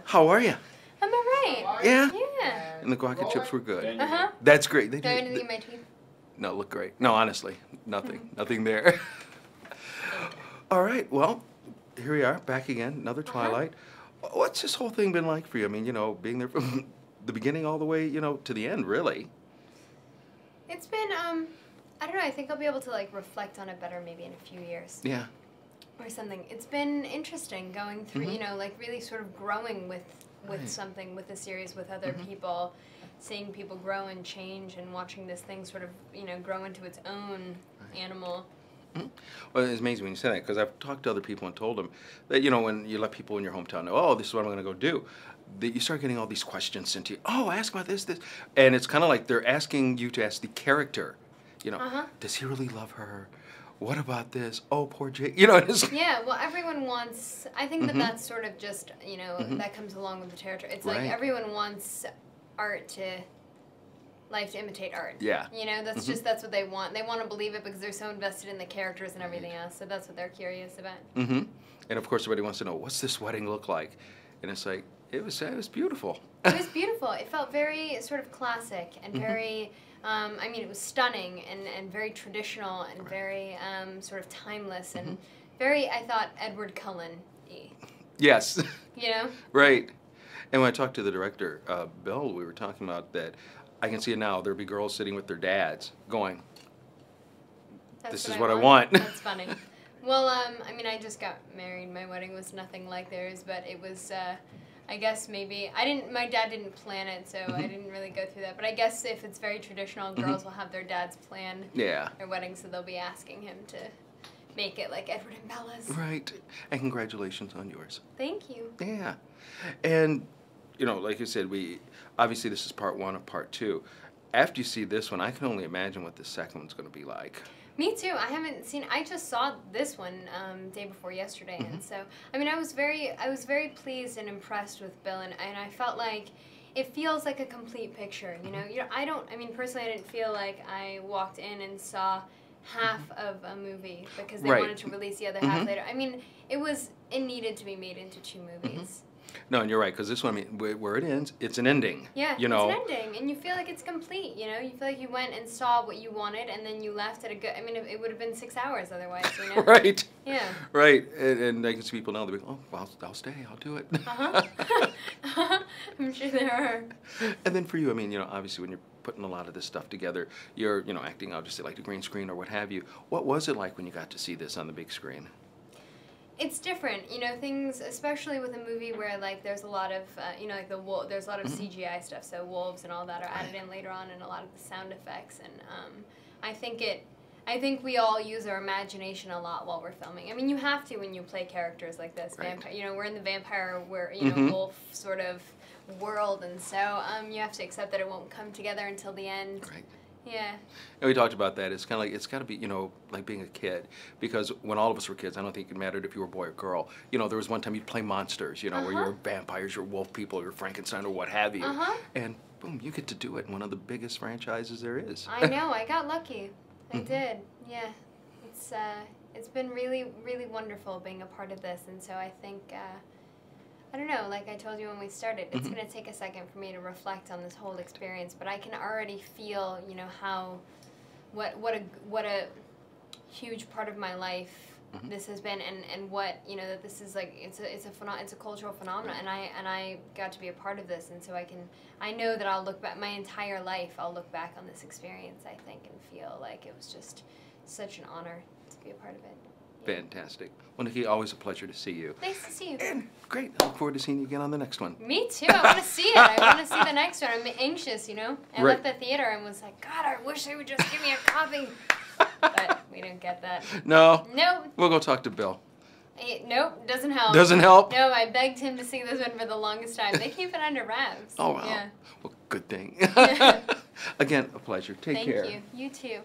How are you? I'm alright. Yeah? Yeah. And the guaca chips were good. Uh-huh. That's great. They Do I have do. anything in my teeth? No, look great. No, honestly, nothing. Nothing there. All right, well, here we are, back again, another Twilight. What's this whole thing been like for you? I mean, you know, being there from the beginning all the way, you know, to the end, really. It's been, I don't know, I think I'll be able to, like, reflect on it better maybe in a few years. Yeah. Or something. It's been interesting going through, you know, like, really sort of growing with something, with the series, with other people, seeing people grow and change and watching this thing sort of, you know, grow into its own animal. Well, it's amazing when you say that, because I've talked to other people and told them that, you know, when you let people in your hometown know, oh, this is what I'm going to go do, that you start getting all these questions sent to you. Oh, ask about this. And it's kind of like they're asking you to ask the character, you know, does he really love her? What about this? Oh, poor Jake. You know, it's... Yeah, well, everyone wants, I think that that's sort of just, you know, that comes along with the territory. It's like everyone wants art to... life to imitate art. Yeah. You know, that's just, that's what they want. They want to believe it because they're so invested in the characters and everything else. So that's what they're curious about. And of course, everybody wants to know, what's this wedding look like? And it's like, it was beautiful. It was beautiful. It felt very sort of classic and very, I mean, it was stunning and very traditional and very sort of timeless and very, I thought, Edward Cullen-y. Yes. You know? Right. And when I talked to the director, Bill, we were talking about that. I can see it now. There'll be girls sitting with their dads going, this is what I want. That's funny. Well, I mean, I just got married. My wedding was nothing like theirs, but it was, I guess maybe, my dad didn't plan it, so I didn't really go through that. But I guess if it's very traditional, girls will have their dads plan their wedding, so they'll be asking him to make it like Edward and Bella's. Right. And congratulations on yours. Thank you. Yeah. And, you know, like you said, obviously this is part one of part two. After you see this one, I can only imagine what the second one's going to be like. Me too. I haven't seen. I just saw this one day before yesterday, and so I mean, I was very pleased and impressed with Bill, and I felt like it feels like a complete picture. You know, I mean, personally, I didn't feel like I walked in and saw half of a movie because they wanted to release the other half later. I mean, it needed to be made into two movies. No, and you're right, because this one, I mean, where it ends, it's an ending. Yeah, you know? It's an ending, and you feel like it's complete, you know? You feel like you went and saw what you wanted, and then you left at a good, I mean, it would have been 6 hours otherwise, you know? Right. Yeah. Right, and I can see people now, they're like, oh, well, I'll stay, I'll do it. I'm sure there are. And then for you, I mean, you know, obviously when you're putting a lot of this stuff together, you're, you know, acting out just like the green screen or what have you. What was it like when you got to see this on the big screen? It's different, you know, things, especially with a movie where, like, there's a lot of, you know, like there's a lot of CGI stuff, so wolves and all that are added in later on, and a lot of the sound effects, and I think we all use our imagination a lot while we're filming. I mean, you have to when you play characters like this. Vampire, you know, we're in the vampire, wolf sort of world, and so you have to accept that it won't come together until the end. Right. Yeah. And we talked about that. It's kind of like, it's got to be, you know, like being a kid. Because when all of us were kids, I don't think it mattered if you were a boy or girl. You know, there was one time you'd play monsters, you know, where you're vampires, you're wolf people, you're Frankenstein or what have you. And boom, you get to do it in one of the biggest franchises there is. I know. I got lucky. I did. Yeah. It's been really, really wonderful being a part of this. And so I think... I don't know, like I told you when we started, it's going to take a second for me to reflect on this whole experience, but I can already feel, you know, how, what a huge part of my life this has been, and what, you know, that this is like, it's a cultural phenomenon, and I got to be a part of this, and so I know that I'll look back, my entire life, I'll look back on this experience, I think, and feel like it was just such an honor to be a part of it. Fantastic. Well, Nikki, always a pleasure to see you. Nice to see you. And great. I look forward to seeing you again on the next one. Me too. I want to see it. I want to see the next one. I'm anxious, you know. I left the theater and was like, God, I wish they would just give me a copy. But we didn't get that. No. Nope. We'll go talk to Bill. Nope. Doesn't help. Doesn't help? No, I begged him to see this one for the longest time. They keep it under wraps. Oh, wow. Yeah. Well, good thing. Again, a pleasure. Take care. Thank you. You too.